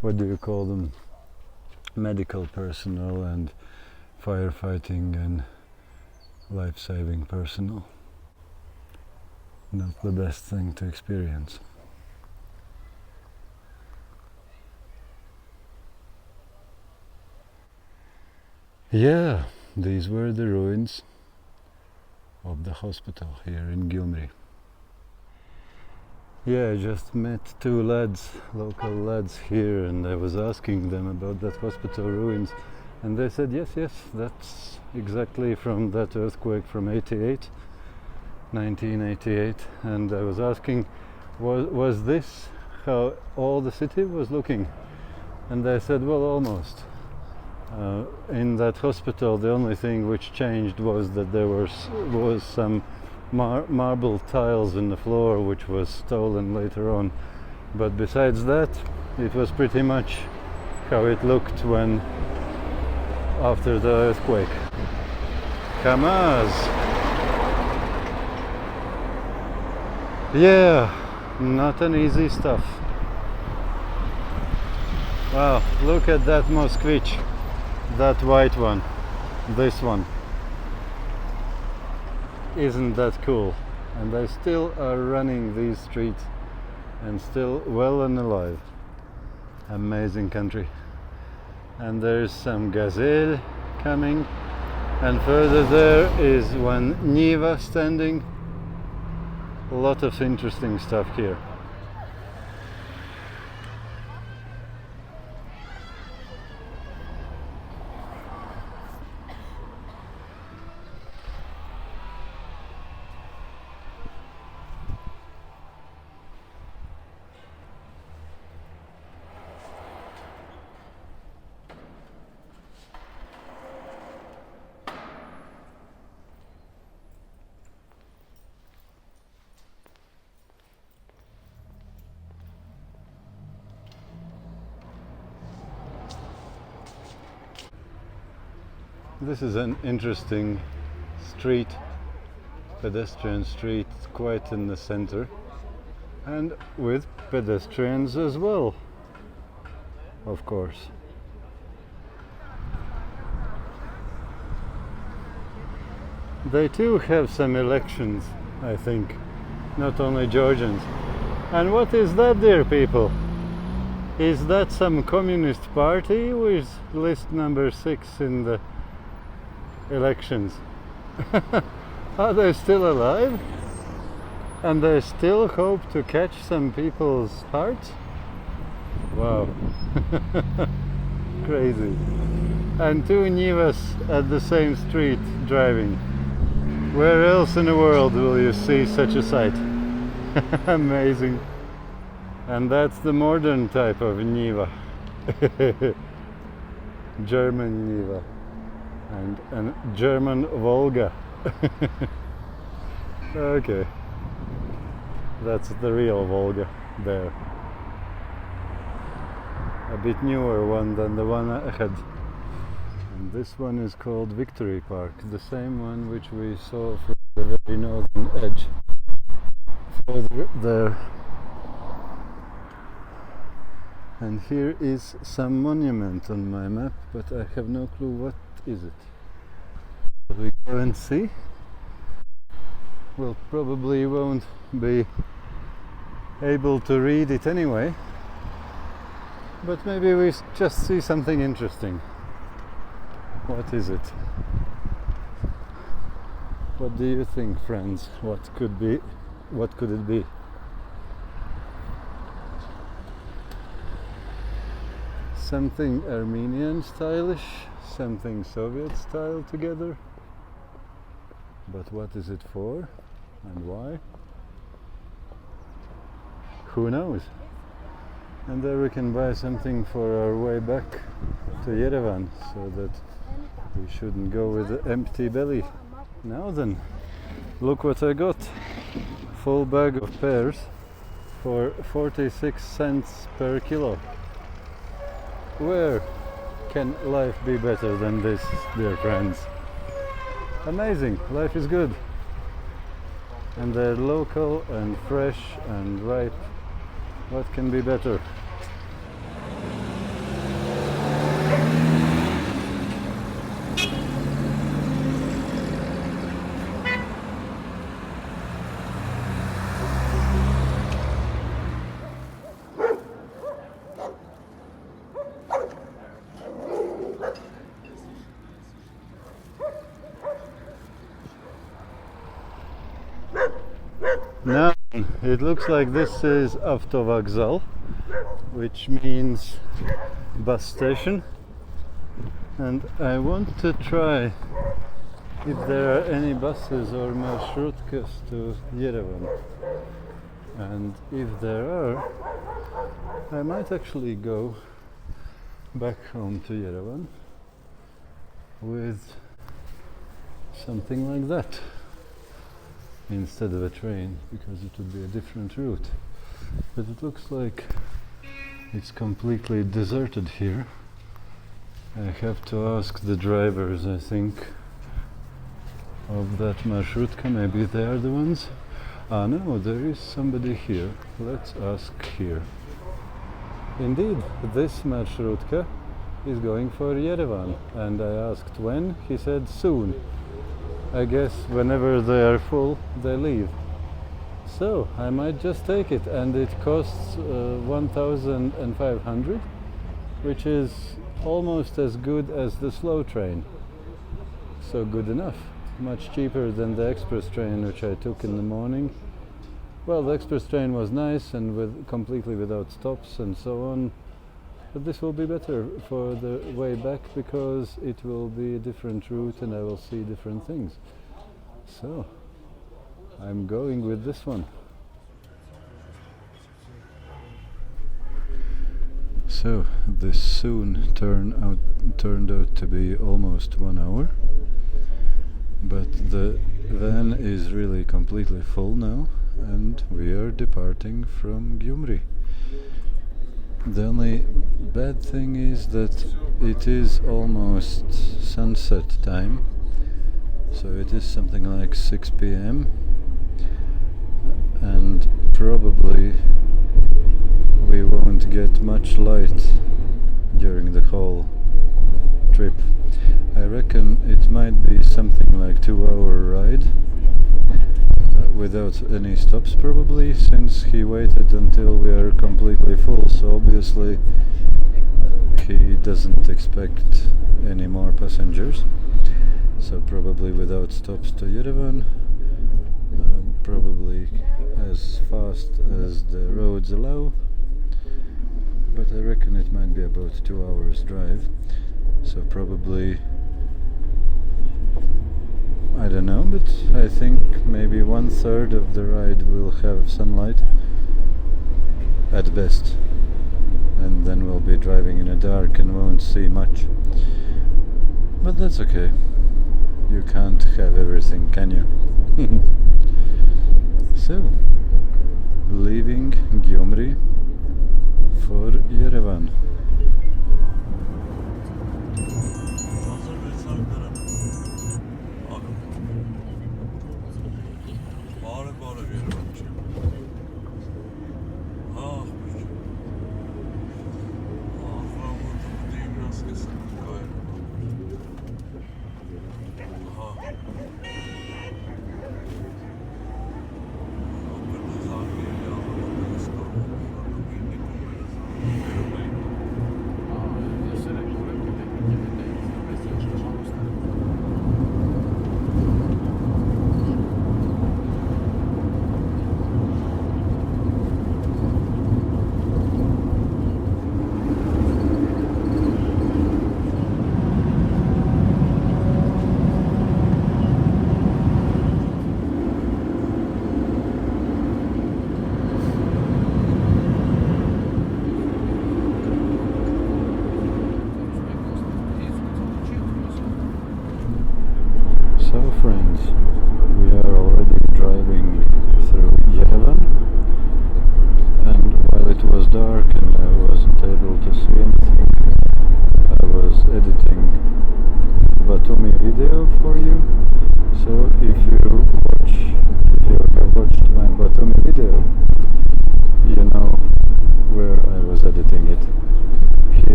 what do you call them? Medical personnel and firefighting and life-saving personnel. Not the best thing to experience. Yeah, these were the ruins of the hospital here in Gyumri. Yeah, I just met two lads, local lads here, and I was asking them about that hospital ruins, and they said yes, that's exactly from that earthquake from 1988, and I was asking, was this how all the city was looking? And they said, well, almost. In that hospital, the only thing which changed was that there was some marble tiles in the floor, which was stolen later on. But besides that, it was pretty much how it looked when after the earthquake. Kamaz. Yeah, not an easy stuff. Wow, look at that Moskvich. That white one, this one. Isn't that cool? And they still are running these streets and still well and alive. Amazing country. And there's some gazelle coming, and further there is one Niva standing. A lot of interesting stuff here. This is an interesting street, pedestrian street, quite in the center, and with pedestrians as well, of course. They too have some elections, I think, not only Georgians. And what is that, dear people? Is that some communist party with list number 6 in the elections? Are they still alive? And they still hope to catch some people's hearts? Wow. Crazy. And two Nivas at the same street driving. Where else in the world will you see such a sight? Amazing. And that's the modern type of Niva. German Niva. And German Volga. Okay. That's the real Volga there. A bit newer one than the one ahead. And this one is called Victory Park, the same one which we saw from the very northern edge. Further there. And here is some monument on my map, but I have no clue what is it. Shall we go and see? we'll probably won't be able to read it anyway, but maybe we just see something interesting. What is it? What do you think, friends? What could it be? Something Armenian stylish, something Soviet style together. But what is it for and why? Who knows? And there we can buy something for our way back to Yerevan, so that we shouldn't go with an empty belly. Now then, look what I got. Full bag of pears for 46 cents per kilo. Where can life be better than this, dear friends? Amazing, life is good. And they're local and fresh and ripe. What can be better? Now it looks like this is Avtovokzal, which means bus station, and I want to try if there are any buses or marshrutkas to Yerevan, and if there are, I might actually go back home to Yerevan with something like that instead of a train, because it would be a different route. But it looks like it's completely deserted here. I have to ask the drivers, I think, of that marsrutka. Maybe they are the ones. Ah no, there is somebody here. Let's ask here. Indeed, this marsrutka is going for Yerevan, and I asked when. He said soon. I guess whenever they are full, they leave. So I might just take it, and it costs 1,500, which is almost as good as the slow train. So good enough. Much cheaper than the express train which I took in the morning. Well, the express train was nice and completely without stops and so on. But this will be better for the way back, because it will be a different route and I will see different things. So I'm going with this one. So this soon turned out to be almost 1 hour, but the van is really completely full now, and we are departing from Gyumri. The only bad thing is that it is almost sunset time, so it is something like 6 p.m. and probably we won't get much light during the whole trip. I reckon it might be something like 2-hour ride without any stops, probably, since he waited until we are completely full, so obviously he doesn't expect any more passengers. So probably without stops to Yerevan, probably as fast as the roads allow, but I reckon it might be about 2 hours drive, so probably, I don't know, but I think maybe 1/3 of the ride will have sunlight at best, and then we'll be driving in the dark and won't see much. But that's okay. You can't have everything, can you? So, leaving Gyumri for Yerevan.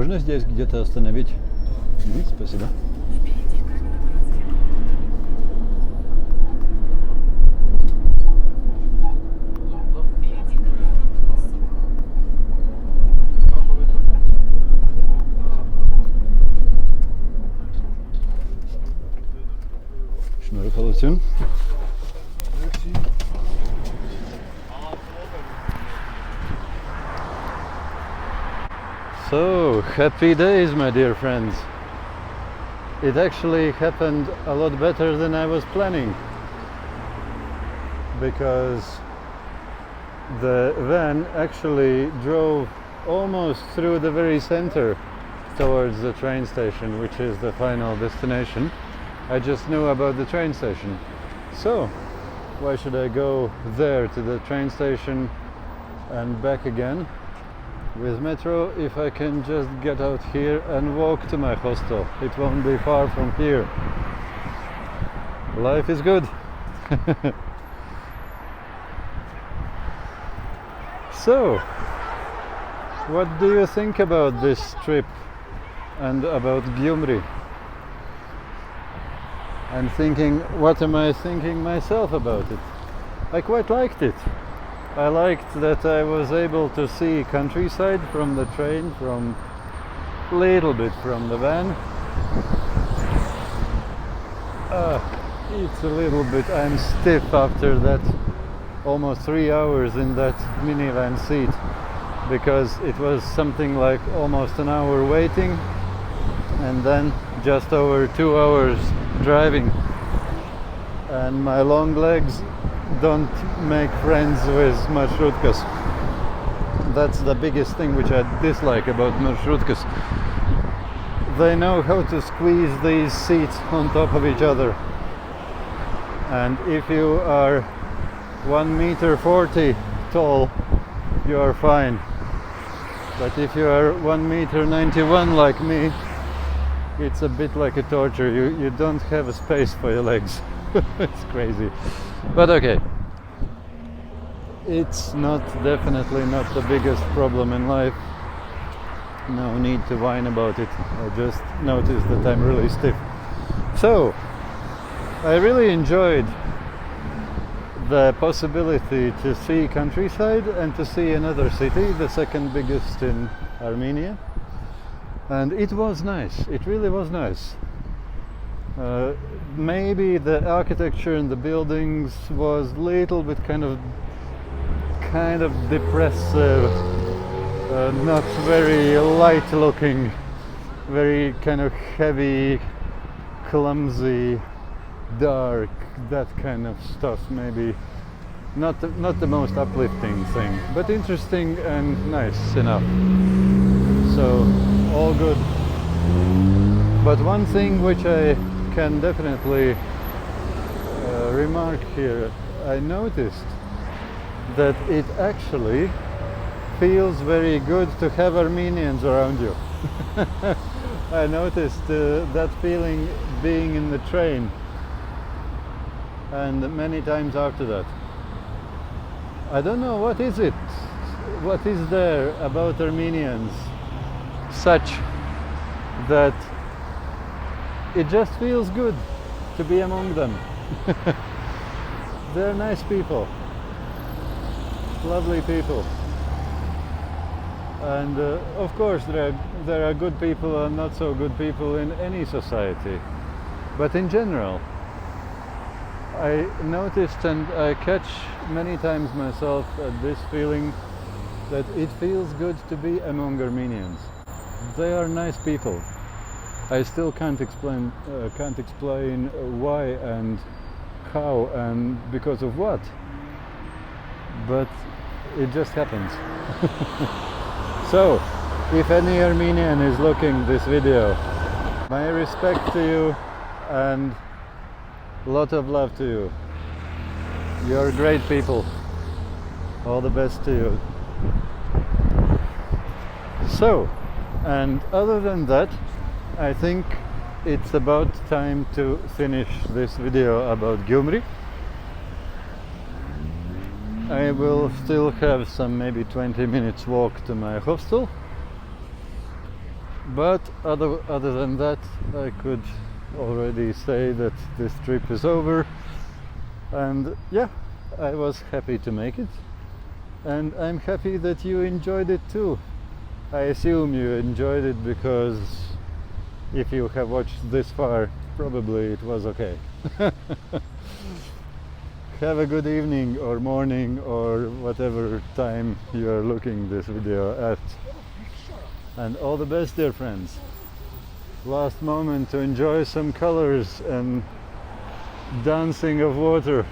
Можно здесь где-то остановить? Спасибо. Şunları kalırsın. So, happy days, my dear friends. It actually happened a lot better than I was planning, because the van actually drove almost through the very center towards the train station, which is the final destination. I just knew about the train station. So, why should I go there to the train station and back again with metro if I can just get out here and walk to my hostel? It won't be far from here. Life is good. So, what do you think about this trip and about Gyumri? I'm thinking, what am I thinking myself about it? I quite liked it. I liked that I was able to see countryside from the train, from little bit from the van. It's a little bit, I'm stiff after that almost 3 hours in that minivan seat, because it was something like almost an hour waiting and then just over 2 hours driving, and my long legs don't make friends with marshrutkas. That's the biggest thing which I dislike about marshrutkas. They know how to squeeze these seats on top of each other, and if you are 1.40 meters tall, you are fine. But if you are 1.91 meters like me, it's a bit like a torture. You don't have a space for your legs. It's crazy. But okay. It's definitely not the biggest problem in life. No need to whine about it. I just noticed that I'm really stiff. So, I really enjoyed the possibility to see countryside and to see another city, the second biggest in Armenia. And it was nice. It really was nice. Maybe the architecture in the buildings was a little bit kind of depressive, not very light looking, very kind of heavy, clumsy, dark, that kind of stuff. Maybe not the most uplifting thing, but interesting and nice enough. So all good. But one thing which I can definitely remark here, I noticed that it actually feels very good to have Armenians around you. I noticed that feeling being in the train, and many times after that. I don't know, what is it? What is there about Armenians such that it just feels good to be among them? They're nice people, lovely people, and of course there are good people and not so good people in any society, but in general I noticed, and I catch many times myself at this feeling, that it feels good to be among Armenians. They are nice people. I still can't explain why and how and because of what, but it just happens. So, if any Armenian is looking this video, my respect to you and a lot of love to you. You're great people. All the best to you. So, and other than that, I think it's about time to finish this video about Gyumri. I will still have some maybe 20 minutes walk to my hostel, But other than that, I could already say that this trip is over, and yeah, I was happy to make it, and I'm happy that you enjoyed it too. I assume you enjoyed it because if you have watched this far, probably it was okay. Have a good evening or morning or whatever time you are looking this video at. And all the best, dear friends. Last moment to enjoy some colors and dancing of water.